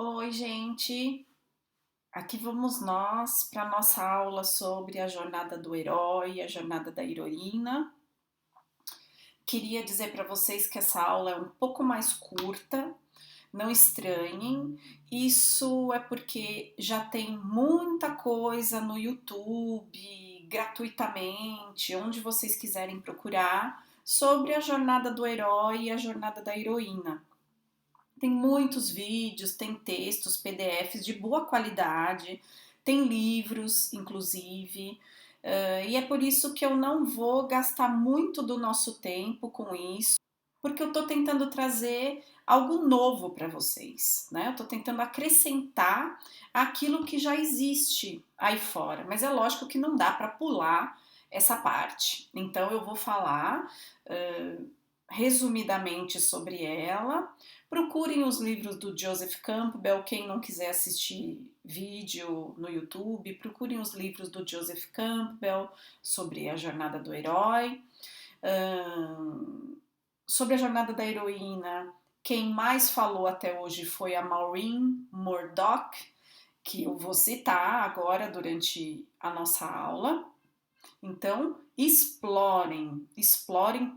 Oi, gente! Aqui vamos nós para nossa aula sobre a jornada do herói, a jornada da heroína. Queria dizer para vocês que essa aula é um pouco mais curta, não estranhem. Isso é porque já tem muita coisa no YouTube, gratuitamente, onde vocês quiserem procurar, sobre a jornada do herói e a jornada da heroína. Tem muitos vídeos, tem textos, PDFs de boa qualidade, tem livros, inclusive, e é por isso que eu não vou gastar muito do nosso tempo com isso, porque eu estou tentando trazer algo novo para vocês, né? Eu estou tentando acrescentar aquilo que já existe aí fora, mas é lógico que não dá para pular essa parte. Então eu vou falar resumidamente sobre ela. Procurem os livros do Joseph Campbell, quem não quiser assistir vídeo no YouTube, procurem os livros do Joseph Campbell sobre a jornada do herói. Sobre a jornada da heroína, quem mais falou até hoje foi a Maureen Murdoch, que eu vou citar agora durante a nossa aula. Então, explorem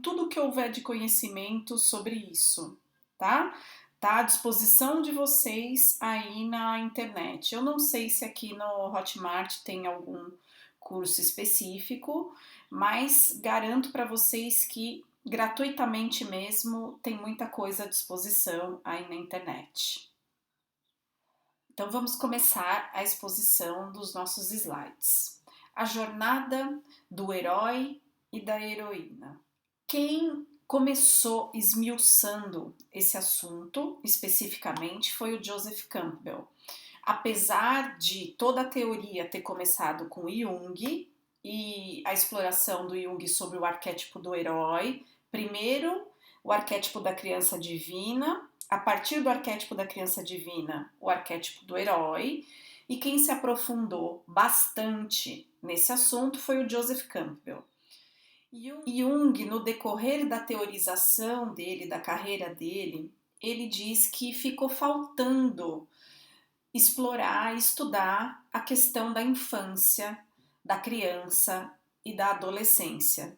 tudo que houver de conhecimento sobre isso, tá? Tá à disposição de vocês aí na internet. Eu não sei se aqui no Hotmart tem algum curso específico, mas garanto para vocês que gratuitamente mesmo tem muita coisa à disposição aí na internet. Então vamos começar a exposição dos nossos slides. A jornada do herói e da heroína. Quem começou esmiuçando esse assunto especificamente foi o Joseph Campbell. Apesar de toda a teoria ter começado com Jung e a exploração do Jung sobre o arquétipo do herói, primeiro o arquétipo da criança divina, a partir do arquétipo da criança divina, o arquétipo do herói, e quem se aprofundou bastante nesse assunto foi o Joseph Campbell. Jung, no decorrer da teorização dele, da carreira dele, ele diz que ficou faltando explorar, estudar a questão da infância, da criança e da adolescência.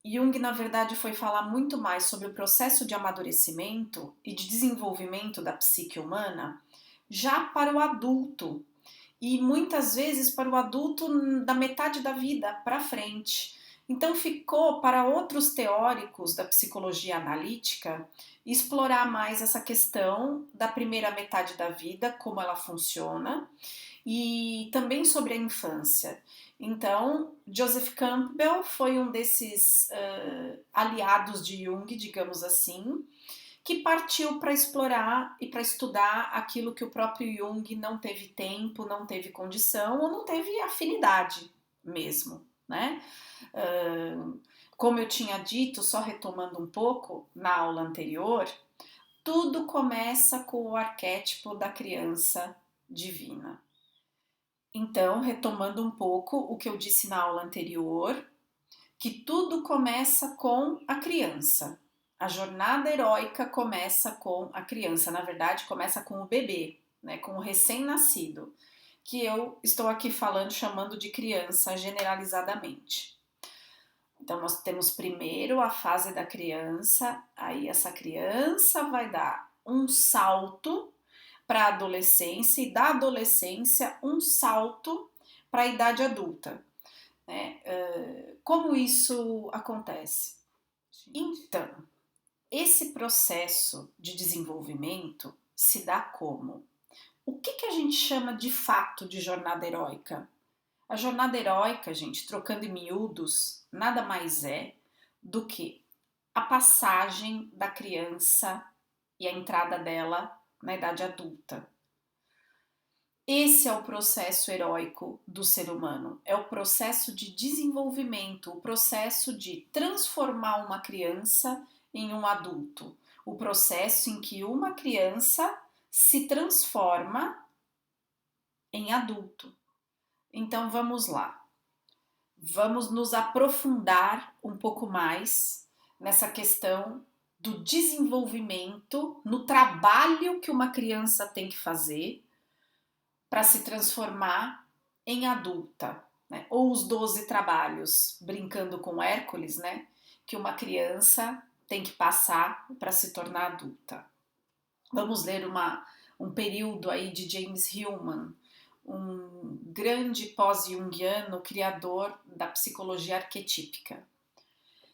Jung, na verdade, foi falar muito mais sobre o processo de amadurecimento e de desenvolvimento da psique humana já para o adulto, e muitas vezes para o adulto da metade da vida para frente. Então ficou para outros teóricos da psicologia analítica explorar mais essa questão da primeira metade da vida, como ela funciona, e também sobre a infância. Então, Joseph Campbell foi um desses aliados de Jung, digamos assim, que partiu para explorar e para estudar aquilo que o próprio Jung não teve tempo, não teve condição ou não teve afinidade mesmo, né? Como eu tinha dito, só retomando um pouco na aula anterior, tudo começa com o arquétipo da criança divina. Então, retomando um pouco o que eu disse na aula anterior, que tudo começa com a criança. A jornada heróica começa com a criança, na verdade, começa com o bebê, né, com o recém-nascido, que eu estou aqui falando, chamando de criança generalizadamente. Então, nós temos primeiro a fase da criança, aí essa criança vai dar um salto para a adolescência e da adolescência um salto para a idade adulta. Né? Como isso acontece? Então, esse processo de desenvolvimento se dá como? O que a gente chama de fato de jornada heróica? A jornada heróica, gente, trocando em miúdos, nada mais é do que a passagem da criança e a entrada dela na idade adulta. Esse é o processo heróico do ser humano, é o processo de desenvolvimento, o processo de transformar uma criança em um adulto, o processo em que uma criança se transforma em adulto. Então vamos lá, vamos nos aprofundar um pouco mais nessa questão do desenvolvimento, no trabalho que uma criança tem que fazer para se transformar em adulta, né? Ou os 12 trabalhos, brincando com Hércules, né? Que uma criança tem que passar para se tornar adulta. Vamos ler um período aí de James Hillman, um grande pós-junguiano, criador da psicologia arquetípica.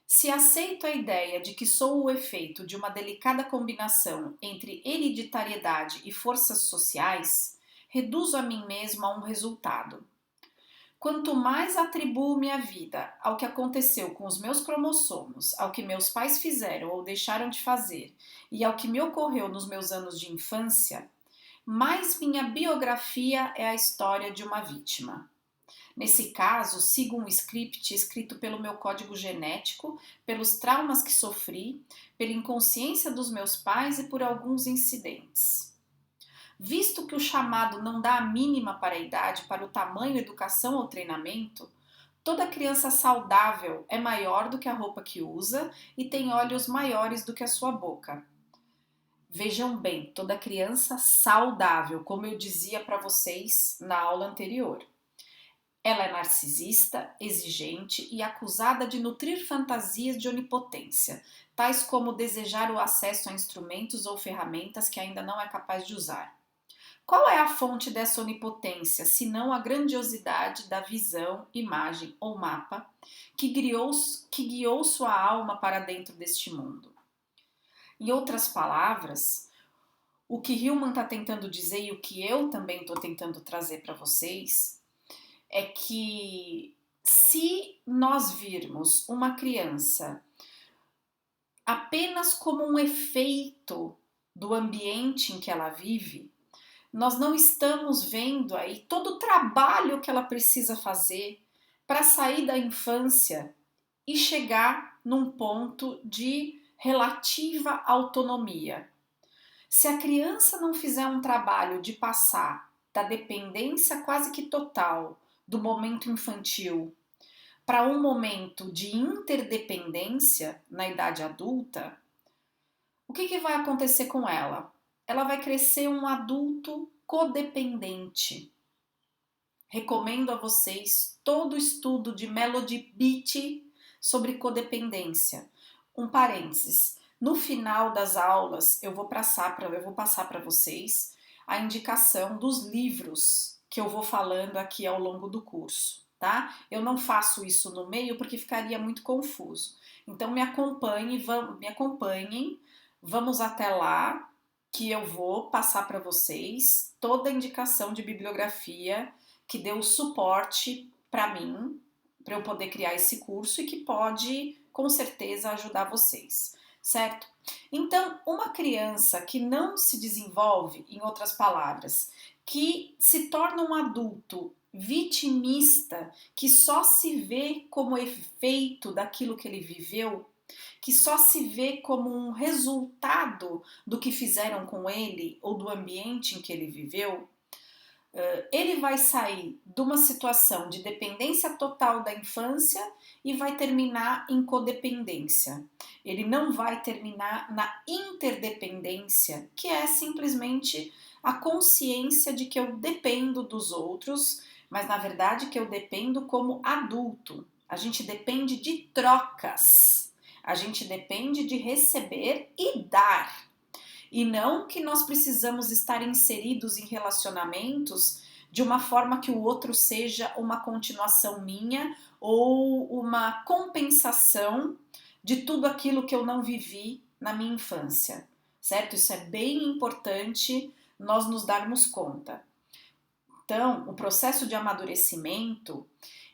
Se aceito a ideia de que sou o efeito de uma delicada combinação entre hereditariedade e forças sociais, reduzo a mim mesmo a um resultado. Quanto mais atribuo minha vida ao que aconteceu com os meus cromossomos, ao que meus pais fizeram ou deixaram de fazer e ao que me ocorreu nos meus anos de infância, mais minha biografia é a história de uma vítima. Nesse caso, sigo um script escrito pelo meu código genético, pelos traumas que sofri, pela inconsciência dos meus pais e por alguns incidentes. Visto que o chamado não dá a mínima para a idade, para o tamanho, educação ou treinamento, toda criança saudável é maior do que a roupa que usa e tem olhos maiores do que a sua boca. Vejam bem, toda criança saudável, como eu dizia para vocês na aula anterior. Ela é narcisista, exigente e acusada de nutrir fantasias de onipotência, tais como desejar o acesso a instrumentos ou ferramentas que ainda não é capaz de usar. Qual é a fonte dessa onipotência, senão a grandiosidade da visão, imagem ou mapa que guiou sua alma para dentro deste mundo? Em outras palavras, o que Hillman está tentando dizer e o que eu também estou tentando trazer para vocês é que se nós virmos uma criança apenas como um efeito do ambiente em que ela vive, nós não estamos vendo aí todo o trabalho que ela precisa fazer para sair da infância e chegar num ponto de relativa autonomia. Se a criança não fizer um trabalho de passar da dependência quase que total do momento infantil para um momento de interdependência na idade adulta, o que vai acontecer com ela? Ela vai crescer um adulto codependente. Recomendo a vocês todo o estudo de Melody Beattie sobre codependência. Um parênteses, no final das aulas eu vou passar para vocês a indicação dos livros que eu vou falando aqui ao longo do curso, tá? Eu não faço isso no meio porque ficaria muito confuso. Então me acompanhem, vamos até lá que eu vou passar para vocês toda a indicação de bibliografia que deu o suporte para mim, para eu poder criar esse curso e que pode, com certeza, ajudar vocês, certo? Então, uma criança que não se desenvolve, em outras palavras, que se torna um adulto vitimista, que só se vê como efeito daquilo que ele viveu, que só se vê como um resultado do que fizeram com ele ou do ambiente em que ele viveu, ele vai sair de uma situação de dependência total da infância e vai terminar em codependência. Ele não vai terminar na interdependência, que é simplesmente a consciência de que eu dependo dos outros, mas na verdade que eu dependo como adulto. A gente depende de trocas, a gente depende de receber e dar. E não que nós precisamos estar inseridos em relacionamentos de uma forma que o outro seja uma continuação minha ou uma compensação de tudo aquilo que eu não vivi na minha infância, certo? Isso é bem importante nós nos darmos conta. Então, o processo de amadurecimento,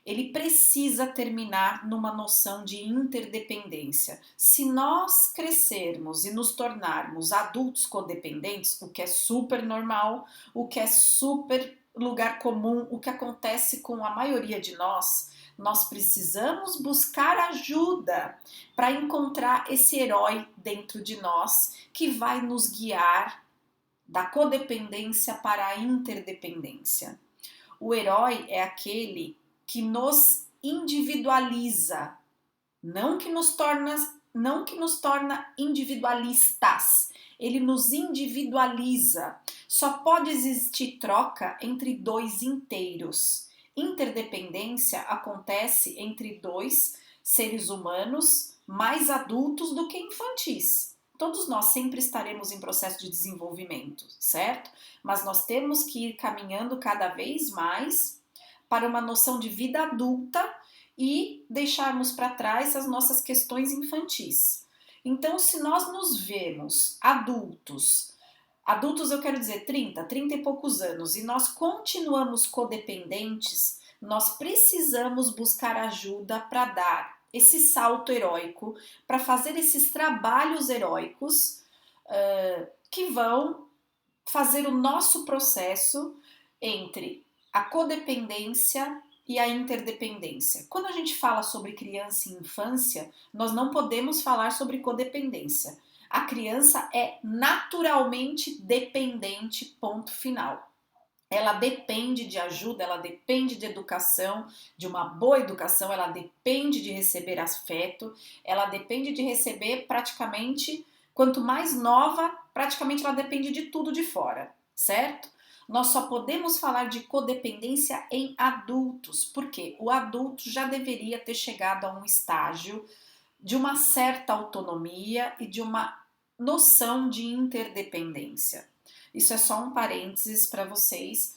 ele precisa terminar numa noção de interdependência. Se nós crescermos e nos tornarmos adultos codependentes, o que é super normal, o que é super lugar comum, o que acontece com a maioria de nós precisamos buscar ajuda para encontrar esse herói dentro de nós que vai nos guiar da codependência para a interdependência. O herói é aquele que nos individualiza, não que nos torna não que nos torna individualistas, ele nos individualiza. Só pode existir troca entre dois inteiros. Interdependência acontece entre dois seres humanos mais adultos do que infantis. Todos nós sempre estaremos em processo de desenvolvimento, certo? Mas nós temos que ir caminhando cada vez mais para uma noção de vida adulta e deixarmos para trás as nossas questões infantis. Então, se nós nos vemos adultos eu quero dizer 30 e poucos anos, e nós continuamos codependentes, nós precisamos buscar ajuda para dar esse salto heróico, para fazer esses trabalhos heróicos que vão fazer o nosso processo entre a codependência e a interdependência. Quando a gente fala sobre criança e infância, nós não podemos falar sobre codependência. A criança é naturalmente dependente, ponto final. Ela depende de ajuda, ela depende de educação, de uma boa educação, ela depende de receber afeto, ela depende de receber praticamente, quanto mais nova, praticamente ela depende de tudo de fora, certo? Nós só podemos falar de codependência em adultos, porque o adulto já deveria ter chegado a um estágio de uma certa autonomia e de uma noção de interdependência. Isso é só um parênteses para vocês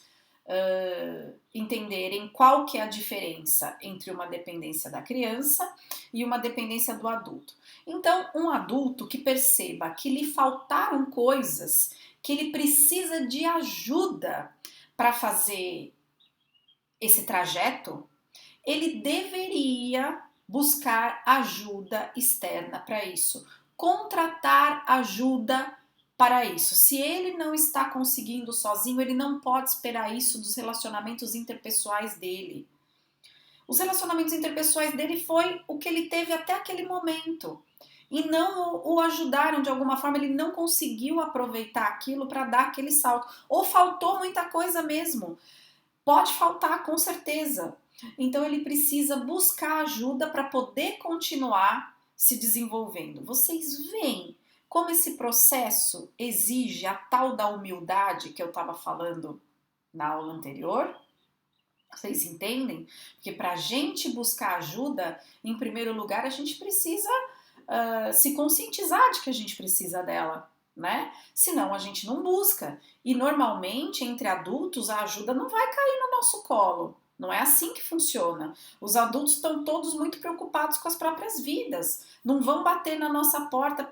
entenderem qual que é a diferença entre uma dependência da criança e uma dependência do adulto. Então, um adulto que perceba que lhe faltaram coisas, que ele precisa de ajuda para fazer esse trajeto, ele deveria buscar ajuda externa para isso, contratar ajuda para isso. Se ele não está conseguindo sozinho, ele não pode esperar isso dos relacionamentos interpessoais dele. Os relacionamentos interpessoais dele foi o que ele teve até aquele momento e não o ajudaram de alguma forma, ele não conseguiu aproveitar aquilo para dar aquele salto. Ou faltou muita coisa mesmo. Pode faltar, com certeza. Então ele precisa buscar ajuda para poder continuar se desenvolvendo. Vocês veem como esse processo exige a tal da humildade que eu estava falando na aula anterior? Vocês entendem? Porque para a gente buscar ajuda, em primeiro lugar, a gente precisa se conscientizar de que a gente precisa dela, né? Senão a gente não busca. E normalmente, entre adultos, a ajuda não vai cair no nosso colo. Não é assim que funciona. Os adultos estão todos muito preocupados com as próprias vidas. Não vão bater na nossa porta,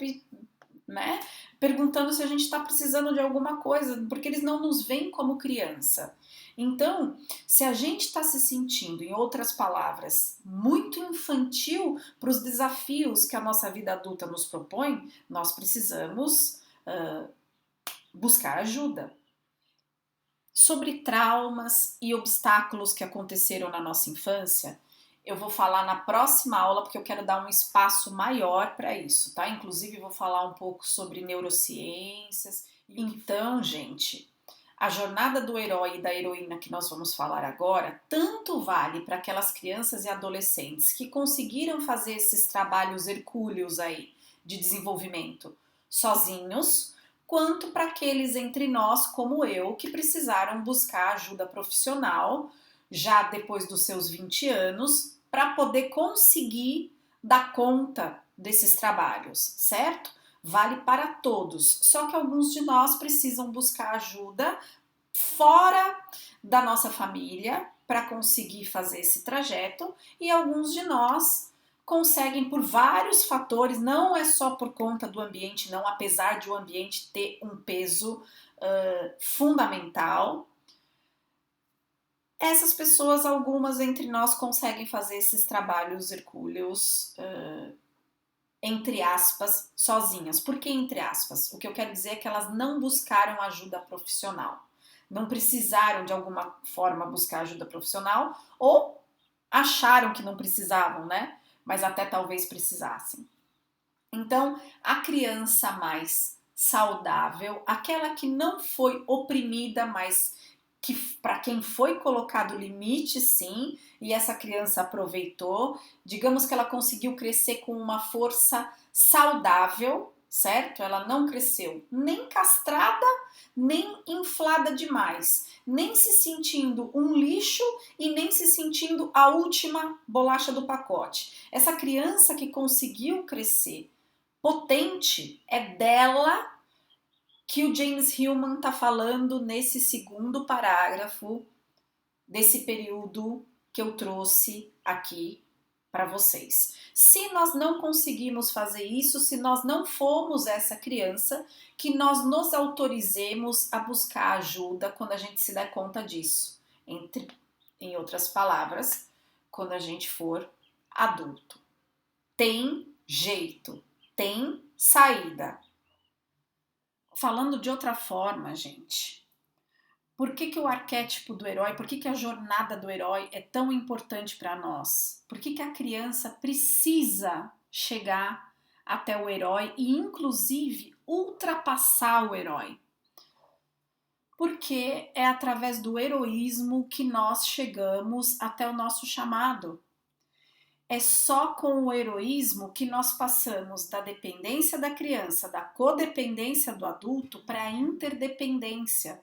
né, perguntando se a gente está precisando de alguma coisa, porque eles não nos veem como criança. Então, se a gente está se sentindo, em outras palavras, muito infantil para os desafios que a nossa vida adulta nos propõe, nós precisamos buscar ajuda. Sobre traumas e obstáculos que aconteceram na nossa infância, eu vou falar na próxima aula, porque eu quero dar um espaço maior para isso, tá? Inclusive, vou falar um pouco sobre neurociências. Então, gente, a jornada do herói e da heroína que nós vamos falar agora, tanto vale para aquelas crianças e adolescentes que conseguiram fazer esses trabalhos hercúleos aí de desenvolvimento sozinhos, quanto para aqueles entre nós, como eu, que precisaram buscar ajuda profissional já depois dos seus 20 anos, para poder conseguir dar conta desses trabalhos, certo? Vale para todos, só que alguns de nós precisam buscar ajuda fora da nossa família para conseguir fazer esse trajeto e alguns de nós conseguem por vários fatores, não é só por conta do ambiente, não, apesar de o ambiente ter um peso fundamental. Essas pessoas, algumas entre nós, conseguem fazer esses trabalhos hercúleos, entre aspas, sozinhas. Por que entre aspas? O que eu quero dizer é que elas não buscaram ajuda profissional. Não precisaram, de alguma forma, buscar ajuda profissional ou acharam que não precisavam, né? Mas até talvez precisassem. Então, a criança mais saudável, aquela que não foi oprimida, mas que para quem foi colocado limite, sim, e essa criança aproveitou, digamos que ela conseguiu crescer com uma força saudável, certo? Ela não cresceu nem castrada, nem inflada demais, nem se sentindo um lixo e nem se sentindo a última bolacha do pacote. Essa criança que conseguiu crescer potente, é dela que o James Hillman está falando nesse segundo parágrafo desse período que eu trouxe aqui para vocês. Se nós não conseguimos fazer isso, se nós não formos essa criança, que nós nos autorizemos a buscar ajuda quando a gente se der conta disso. Em outras palavras, quando a gente for adulto. Tem jeito, tem saída. Falando de outra forma, gente, por que o arquétipo do herói, por que a jornada do herói é tão importante para nós? Por que a criança precisa chegar até o herói e, inclusive, ultrapassar o herói? Porque é através do heroísmo que nós chegamos até o nosso chamado. É só com o heroísmo que nós passamos da dependência da criança, da codependência do adulto, para a interdependência.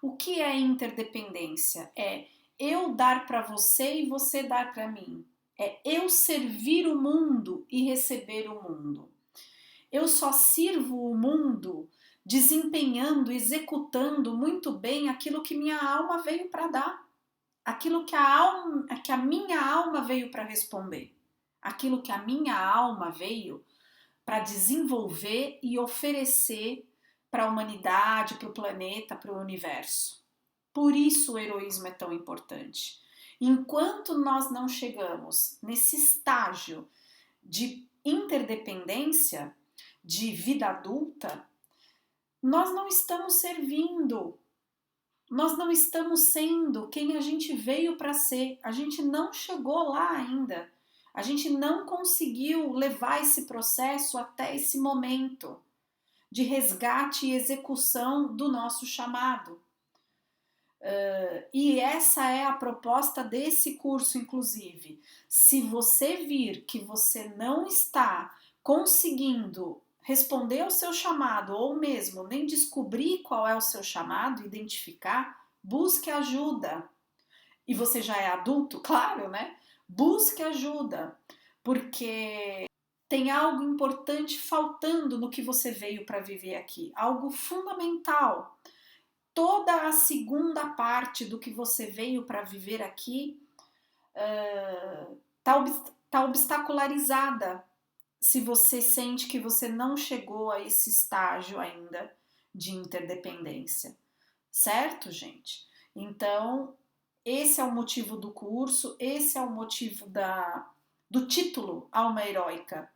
O que é interdependência? É eu dar para você e você dar para mim. É eu servir o mundo e receber o mundo. Eu só sirvo o mundo desempenhando, executando muito bem aquilo que minha alma veio para dar. Aquilo que a minha alma veio para responder. Aquilo que a minha alma veio para desenvolver e oferecer para a humanidade, para o planeta, para o universo. Por isso o heroísmo é tão importante. Enquanto nós não chegamos nesse estágio de interdependência, de vida adulta, nós não estamos servindo, nós não estamos sendo quem a gente veio para ser. A gente não chegou lá ainda. A gente não conseguiu levar esse processo até esse momento de resgate e execução do nosso chamado. E essa é a proposta desse curso, inclusive. Se você vir que você não está conseguindo responder ao seu chamado, ou mesmo nem descobrir qual é o seu chamado, identificar, busque ajuda. E você já é adulto, claro, né? Busque ajuda, porque tem algo importante faltando no que você veio para viver aqui, algo fundamental. Toda a segunda parte do que você veio para viver aqui tá obstacularizada se você sente que você não chegou a esse estágio ainda de interdependência. Certo, gente? Então, esse é o motivo do curso, esse é o motivo do título Alma Heróica.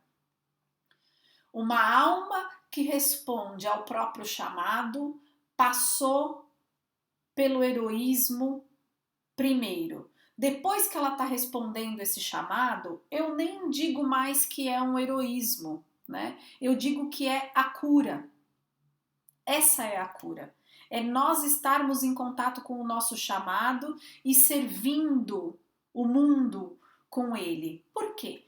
Uma alma que responde ao próprio chamado passou pelo heroísmo primeiro. Depois que ela está respondendo esse chamado, eu nem digo mais que é um heroísmo, né? Eu digo que é a cura. Essa é a cura. É nós estarmos em contato com o nosso chamado e servindo o mundo com ele. Por quê?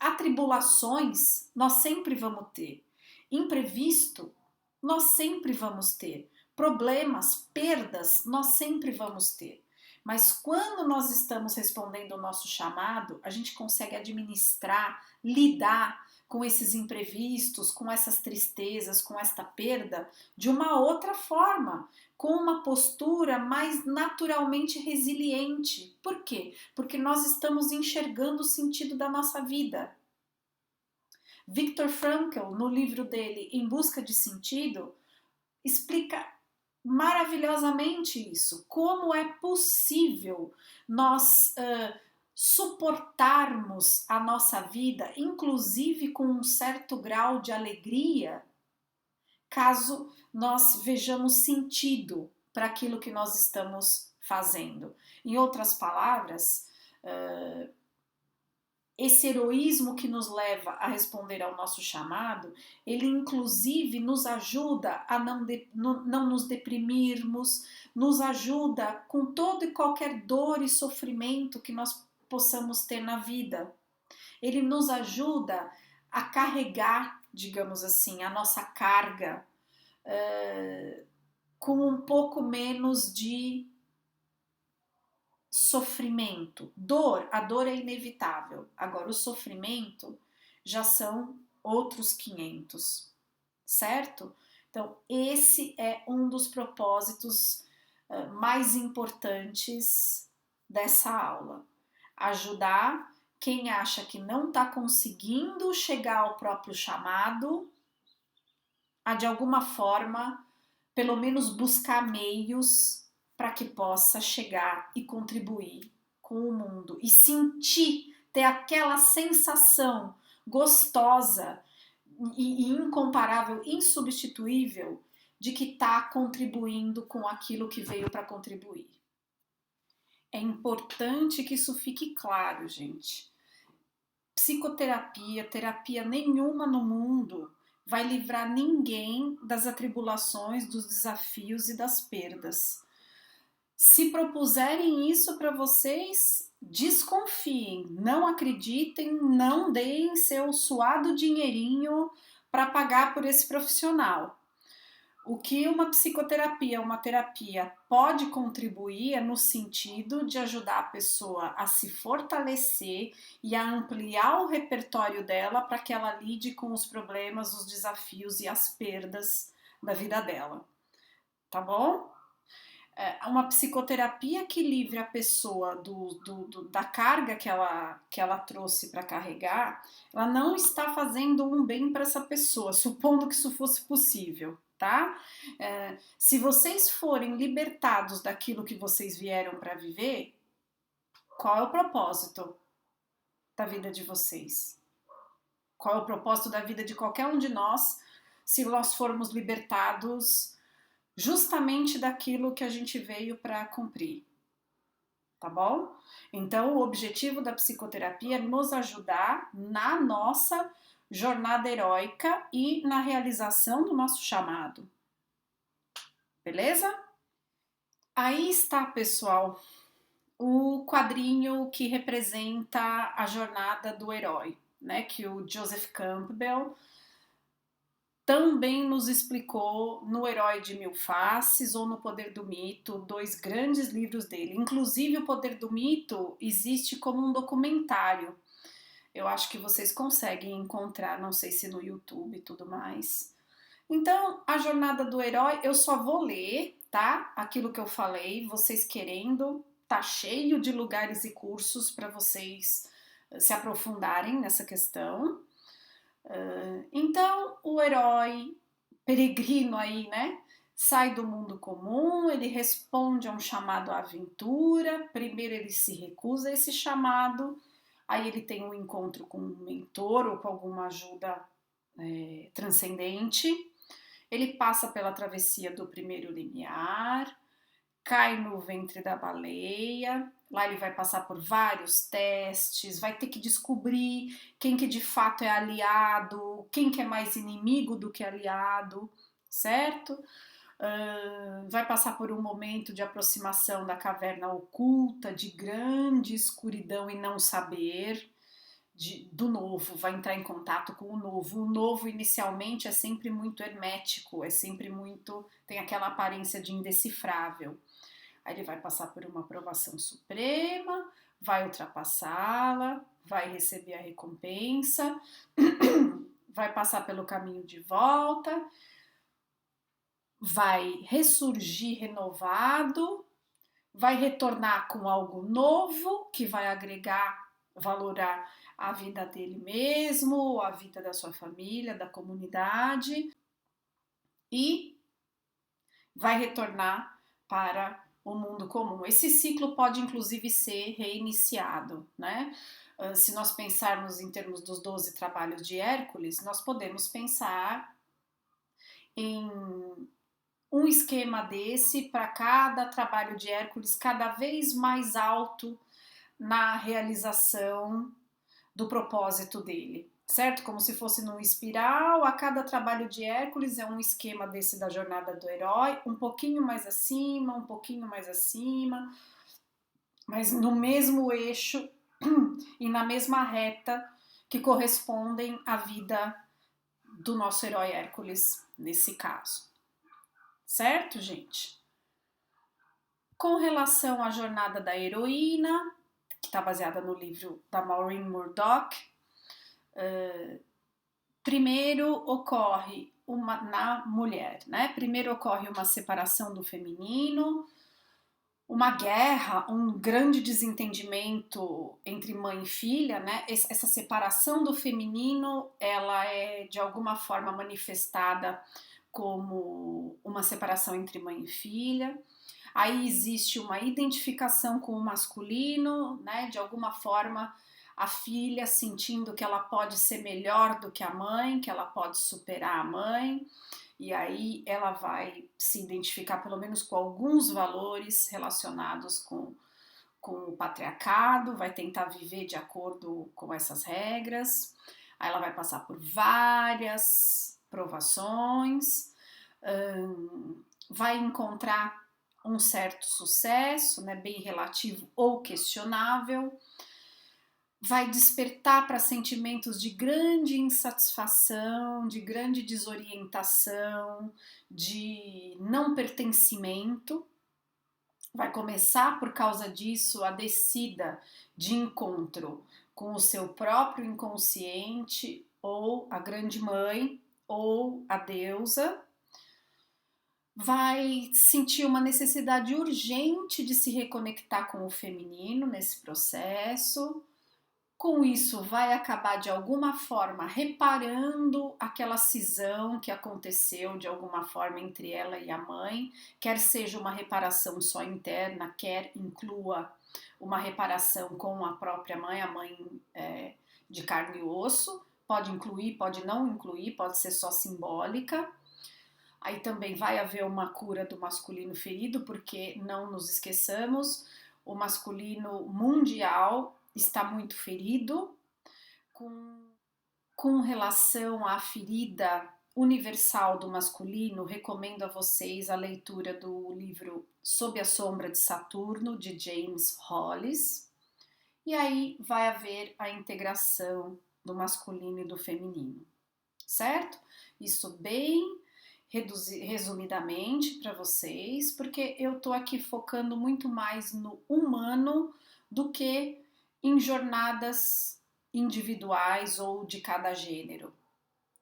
Atribulações nós sempre vamos ter. Imprevisto nós sempre vamos ter. Problemas, perdas, nós sempre vamos ter. Mas quando nós estamos respondendo ao nosso chamado, a gente consegue administrar, lidar com esses imprevistos, com essas tristezas, com esta perda, de uma outra forma, com uma postura mais naturalmente resiliente. Por quê? Porque nós estamos enxergando o sentido da nossa vida. Viktor Frankl, no livro dele Em Busca de Sentido, explica maravilhosamente isso. Como é possível nós suportarmos a nossa vida, inclusive com um certo grau de alegria, caso nós vejamos sentido para aquilo que nós estamos fazendo. Em outras palavras, esse heroísmo que nos leva a responder ao nosso chamado, ele inclusive nos ajuda a não nos deprimirmos, nos ajuda com todo e qualquer dor e sofrimento que nós possamos ter na vida. Ele nos ajuda a carregar, digamos assim, a nossa carga com um pouco menos de sofrimento. A dor é inevitável. Agora, o sofrimento já são outros 500, certo? Então, esse é um dos propósitos mais importantes dessa aula. Ajudar quem acha que não está conseguindo chegar ao próprio chamado a, de alguma forma, pelo menos buscar meios para que possa chegar e contribuir com o mundo e sentir, ter aquela sensação gostosa e incomparável, insubstituível de que está contribuindo com aquilo que veio para contribuir. É importante que isso fique claro, gente. Psicoterapia, terapia nenhuma no mundo vai livrar ninguém das atribulações, dos desafios e das perdas. Se propuserem isso para vocês, desconfiem, não acreditem, não deem seu suado dinheirinho para pagar por esse profissional. O que uma psicoterapia, uma terapia pode contribuir é no sentido de ajudar a pessoa a se fortalecer e a ampliar o repertório dela para que ela lide com os problemas, os desafios e as perdas da vida dela. Tá bom? Uma psicoterapia que livre a pessoa da carga que ela trouxe para carregar, ela não está fazendo um bem para essa pessoa, supondo que isso fosse possível, tá? Se vocês forem libertados daquilo que vocês vieram para viver, qual é o propósito da vida de vocês? Qual é o propósito da vida de qualquer um de nós se nós formos libertados justamente daquilo que a gente veio para cumprir, tá bom? Então, o objetivo da psicoterapia é nos ajudar na nossa jornada heróica e na realização do nosso chamado. Beleza? Aí está, pessoal, o quadrinho que representa a jornada do herói, né? Que o Joseph Campbell também nos explicou no Herói de Mil Faces ou no Poder do Mito, dois grandes livros dele. Inclusive, o Poder do Mito existe como um documentário. Eu acho que vocês conseguem encontrar, não sei se no YouTube e tudo mais. Então, a jornada do herói, eu só vou ler, tá? Aquilo que eu falei, vocês querendo, tá cheio de lugares e cursos para vocês se aprofundarem nessa questão. Então, o herói peregrino aí, né? Sai do mundo comum, ele responde a um chamado à aventura. Primeiro ele se recusa a esse chamado, aí ele tem um encontro com um mentor ou com alguma ajuda transcendente. Ele passa pela travessia do primeiro limiar, cai no ventre da baleia, lá ele vai passar por vários testes, vai ter que descobrir quem que de fato é aliado, quem que é mais inimigo do que aliado, certo? Vai passar por um momento de aproximação da caverna oculta, de grande escuridão e não saber, do novo, vai entrar em contato com o novo. O novo inicialmente é sempre muito hermético, é sempre muito, tem aquela aparência de indecifrável. Aí ele vai passar por uma aprovação suprema, vai ultrapassá-la, vai receber a recompensa, vai passar pelo caminho de volta, vai ressurgir renovado, vai retornar com algo novo que vai agregar, valorar a vida dele mesmo, a vida da sua família, da comunidade e vai retornar para o mundo comum. Esse ciclo pode inclusive ser reiniciado, né? Se nós pensarmos em termos dos 12 trabalhos de Hércules, nós podemos pensar em um esquema desse para cada trabalho de Hércules cada vez mais alto na realização do propósito dele, certo? Como se fosse num espiral, a cada trabalho de Hércules é um esquema desse da jornada do herói, um pouquinho mais acima, um pouquinho mais acima, mas no mesmo eixo e na mesma reta que correspondem à vida do nosso herói Hércules nesse caso. Certo, gente? Com relação à jornada da heroína, que está baseada no livro da Maureen Murdoch, primeiro ocorre na mulher, né? Primeiro ocorre uma separação do feminino, uma guerra, um grande desentendimento entre mãe e filha, né? Essa separação do feminino, ela é de alguma forma manifestada como uma separação entre mãe e filha. Aí existe uma identificação com o masculino, né? De alguma forma, a filha sentindo que ela pode ser melhor do que a mãe, que ela pode superar a mãe, e aí ela vai se identificar pelo menos com alguns valores relacionados com o patriarcado, vai tentar viver de acordo com essas regras, aí ela vai passar por várias provações, vai encontrar um certo sucesso, né, bem relativo ou questionável, vai despertar para sentimentos de grande insatisfação, de grande desorientação, de não pertencimento. Vai começar por causa disso a descida de encontro com o seu próprio inconsciente, ou a grande mãe, ou a deusa. Vai sentir uma necessidade urgente de se reconectar com o feminino nesse processo. Com isso, vai acabar de alguma forma reparando aquela cisão que aconteceu de alguma forma entre ela e a mãe, quer seja uma reparação só interna, quer inclua uma reparação com a própria mãe, a mãe de carne e osso, pode incluir, pode não incluir, pode ser só simbólica. Aí também vai haver uma cura do masculino ferido, porque não nos esqueçamos, o masculino mundial está muito ferido com relação à ferida universal do masculino. Recomendo a vocês a leitura do livro Sob a Sombra de Saturno, de James Hollis, e aí vai haver a integração do masculino e do feminino, certo? Isso bem resumidamente para vocês, porque eu tô aqui focando muito mais no humano do que em jornadas individuais ou de cada gênero,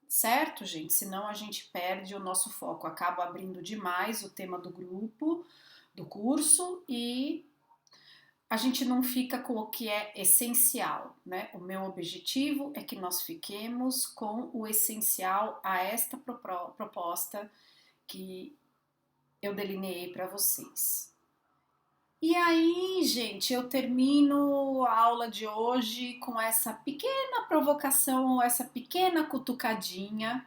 certo, gente? Senão a gente perde o nosso foco, acaba abrindo demais o tema do grupo, do curso, e a gente não fica com o que é essencial, né? O meu objetivo é que nós fiquemos com o essencial a esta proposta que eu delineei para vocês. E aí, gente, eu termino a aula de hoje com essa pequena provocação, essa pequena cutucadinha,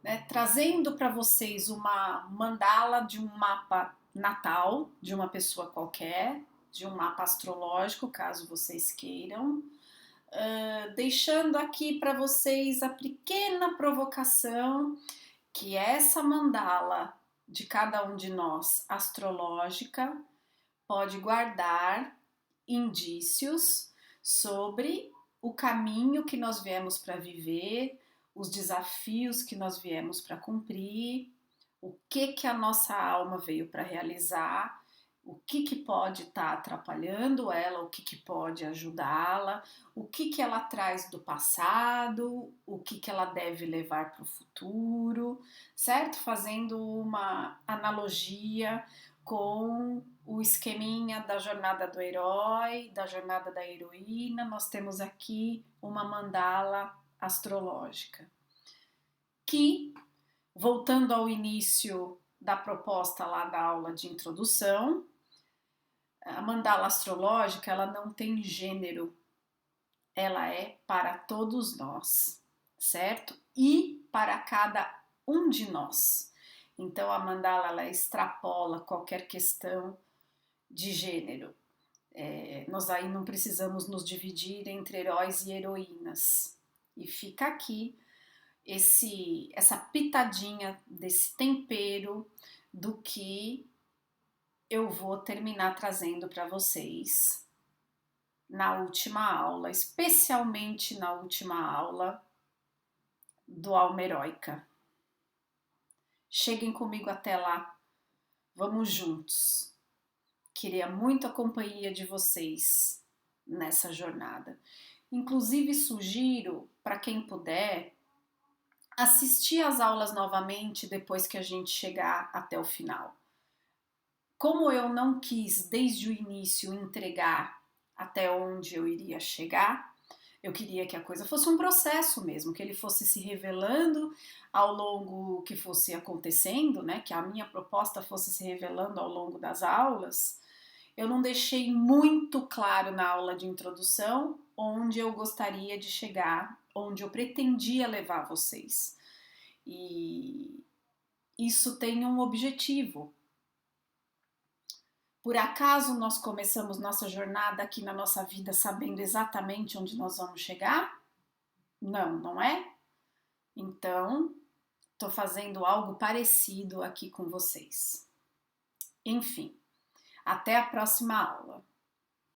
né, trazendo para vocês uma mandala de um mapa natal de uma pessoa qualquer, de um mapa astrológico, caso vocês queiram, deixando aqui para vocês a pequena provocação que essa mandala de cada um de nós astrológica pode guardar indícios sobre o caminho que nós viemos para viver, os desafios que nós viemos para cumprir, o que a nossa alma veio para realizar, o que pode estar atrapalhando ela, o que pode ajudá-la, o que ela traz do passado, o que ela deve levar para o futuro, certo? Fazendo uma analogia com o esqueminha da jornada do herói, da jornada da heroína, nós temos aqui uma mandala astrológica. Que, voltando ao início da proposta lá da aula de introdução, a mandala astrológica, ela não tem gênero, ela é para todos nós, certo? E para cada um de nós. Então a mandala ela extrapola qualquer questão de gênero. Nós aí não precisamos nos dividir entre heróis e heroínas. E fica aqui essa pitadinha desse tempero do que eu vou terminar trazendo para vocês na última aula, especialmente na última aula do Alma Heróica. Cheguem comigo até lá, vamos juntos. Queria muito a companhia de vocês nessa jornada. Inclusive, sugiro, para quem puder, assistir às aulas novamente depois que a gente chegar até o final. Como eu não quis, desde o início, entregar até onde eu iria chegar, eu queria que a coisa fosse um processo mesmo, que ele fosse se revelando ao longo que fosse acontecendo, né? Que a minha proposta fosse se revelando ao longo das aulas. Eu não deixei muito claro na aula de introdução onde eu gostaria de chegar, onde eu pretendia levar vocês. E isso tem um objetivo. Por acaso nós começamos nossa jornada aqui na nossa vida sabendo exatamente onde nós vamos chegar? Não, não é? Então, estou fazendo algo parecido aqui com vocês. Enfim, até a próxima aula.